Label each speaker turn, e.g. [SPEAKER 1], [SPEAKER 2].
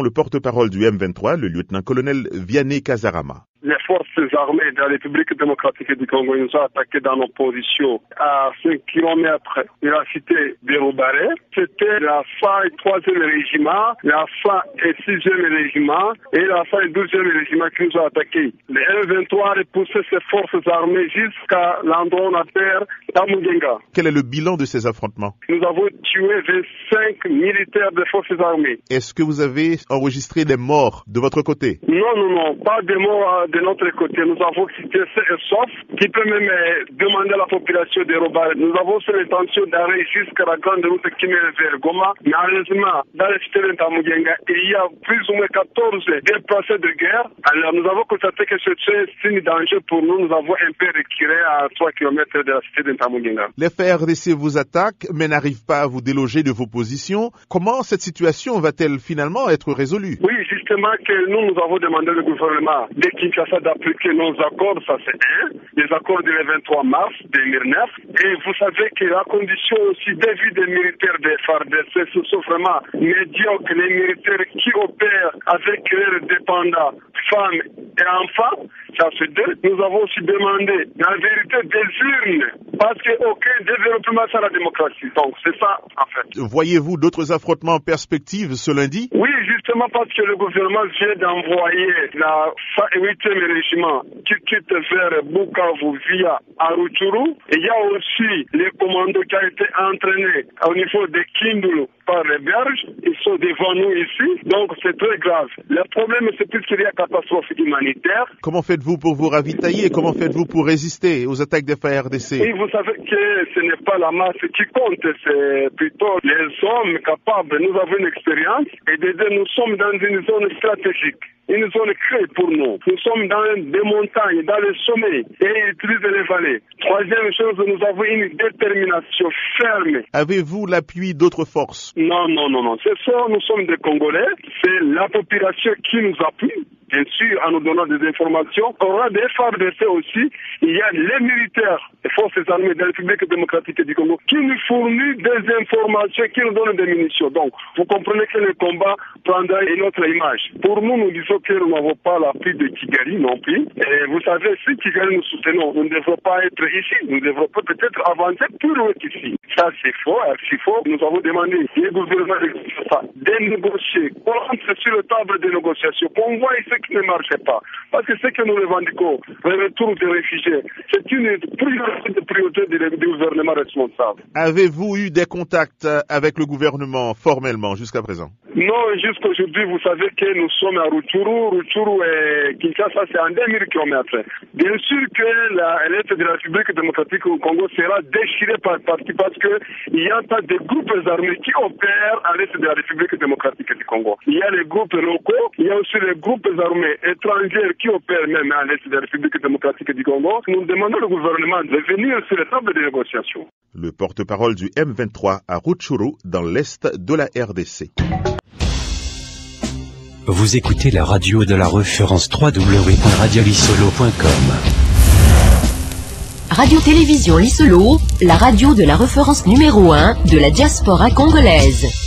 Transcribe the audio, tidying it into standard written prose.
[SPEAKER 1] Le porte-parole du M23, le lieutenant-colonel Vianney Kazarama.
[SPEAKER 2] Les forces armées de la République démocratique du Congo nous ont attaqués dans nos positions à 5 km de la cité de Roubaré. C'était la FA 3e régiment, la FA 6e régiment et la FA 12e régiment qui nous ont attaqués. Le M23 a repoussé ses forces armées jusqu'à l'endroit où on appelle Tamugenga.
[SPEAKER 1] Quel est le bilan de ces affrontements?
[SPEAKER 2] Nous avons tué 25 militaires des forces armées.
[SPEAKER 1] Est-ce que vous avez enregistré des morts de votre côté?
[SPEAKER 2] Non, pas de morts de notre côté. Nous avons cité sauf qui peut même demander à la population de Roubaré. Nous avons fait l'intention d'arrêter jusqu'à la grande route qui mène vers Goma. Malheureusement, dans le cité de Tamugenga, il y a plus ou moins 14 déplacés de guerre. Alors nous avons constaté que c'est un signe danger pour nous. Nous avons un peu reculé à 3 km de la cité de Tamugenga.
[SPEAKER 1] Les FARDC vous attaquent, mais n'arrivent pas à vous déloger de vos positions. Comment cette situation va-t-elle finalement être résolue?
[SPEAKER 2] Oui, justement que nous avons demandé au gouvernement de Kinshasa d'appliquer nos accords, ça c'est les accords du 23 mars 2009. Et vous savez que la condition aussi de vie des militaires des FARDC, ce sont vraiment médiocres. Les militaires qui opèrent avec leurs dépendants, femmes et enfants, ça c'est deux. Nous avons aussi demandé la vérité des urnes, parce qu'aucun développement sans la démocratie. Donc c'est ça en fait.
[SPEAKER 1] Voyez-vous d'autres affrontements en perspective ce lundi?
[SPEAKER 2] Oui, justement parce que le gouvernement vient d'envoyer la 8e régiment qui quitte vers Bukavu via Aruchuru. Et il y a aussi les commandos qui ont été entraînés au niveau de Kindulu par les Belges. Ils sont devant nous ici, donc c'est très grave. Le problème, c'est plus qu'il y a catastrophe humanitaire.
[SPEAKER 1] Comment faites-vous pour vous ravitailler? Comment faites-vous pour résister aux attaques des FARDC?
[SPEAKER 2] Et vous savez que ce n'est pas la masse qui compte, c'est plutôt les hommes capables. Nous avons une expérience et nous sommes dans une zone stratégique. Une zone créée pour nous. Nous sommes dans des montagnes, dans les sommets et ils utilisent les vallées. Troisième chose, nous avons une détermination ferme.
[SPEAKER 1] Avez-vous l'appui d'autres forces?
[SPEAKER 2] Non. C'est ça, nous sommes des Congolais. C'est la population qui nous appuie. Bien sûr, en nous donnant des informations. On aura des FARDC aussi. Il y a les militaires, les forces armées de la République démocratique du Congo, qui nous fournissent des informations, qui nous donnent des munitions. Donc, vous comprenez que le combat prendra une autre image. Pour nous, nous disons que nous n'avons pas l'appui de Kigali non plus. Et vous savez, si Kigali nous soutenons, nous ne devons pas être ici. Nous devons peut-être avancer plus loin qu'ici. Ça, c'est faux, archi faux. Nous avons demandé au gouvernement de négocier, qu'on entre sur la table de négociation, qu'on voit ce qui ne marchait pas. Parce que ce que nous revendiquons, le retour des réfugiés, c'est une priorité du gouvernement responsable.
[SPEAKER 1] Avez-vous eu des contacts avec le gouvernement formellement jusqu'à présent?
[SPEAKER 2] Non, jusqu'aujourd'hui, vous savez que nous sommes à Rutshuru. Rutshuru et Kinshasa, c'est en 2000 km. Bien sûr que l'Est de la République démocratique du Congo sera déchirée par partie parce qu'il y a pas de groupes armés qui opèrent à l'Est de la République démocratique du Congo. Il y a les groupes locaux, il y a aussi les groupes armés étrangers qui opèrent même à l'Est de la République démocratique du Congo. Nous demandons au gouvernement de venir sur la table de négociation.
[SPEAKER 1] Le porte-parole du M23 à Rutshuru, dans l'Est de la RDC.
[SPEAKER 3] Vous écoutez la radio de la référence www.radiolisolo.com.
[SPEAKER 4] Radio-Télévision Lisolo, la radio de la référence numéro 1 de la diaspora congolaise.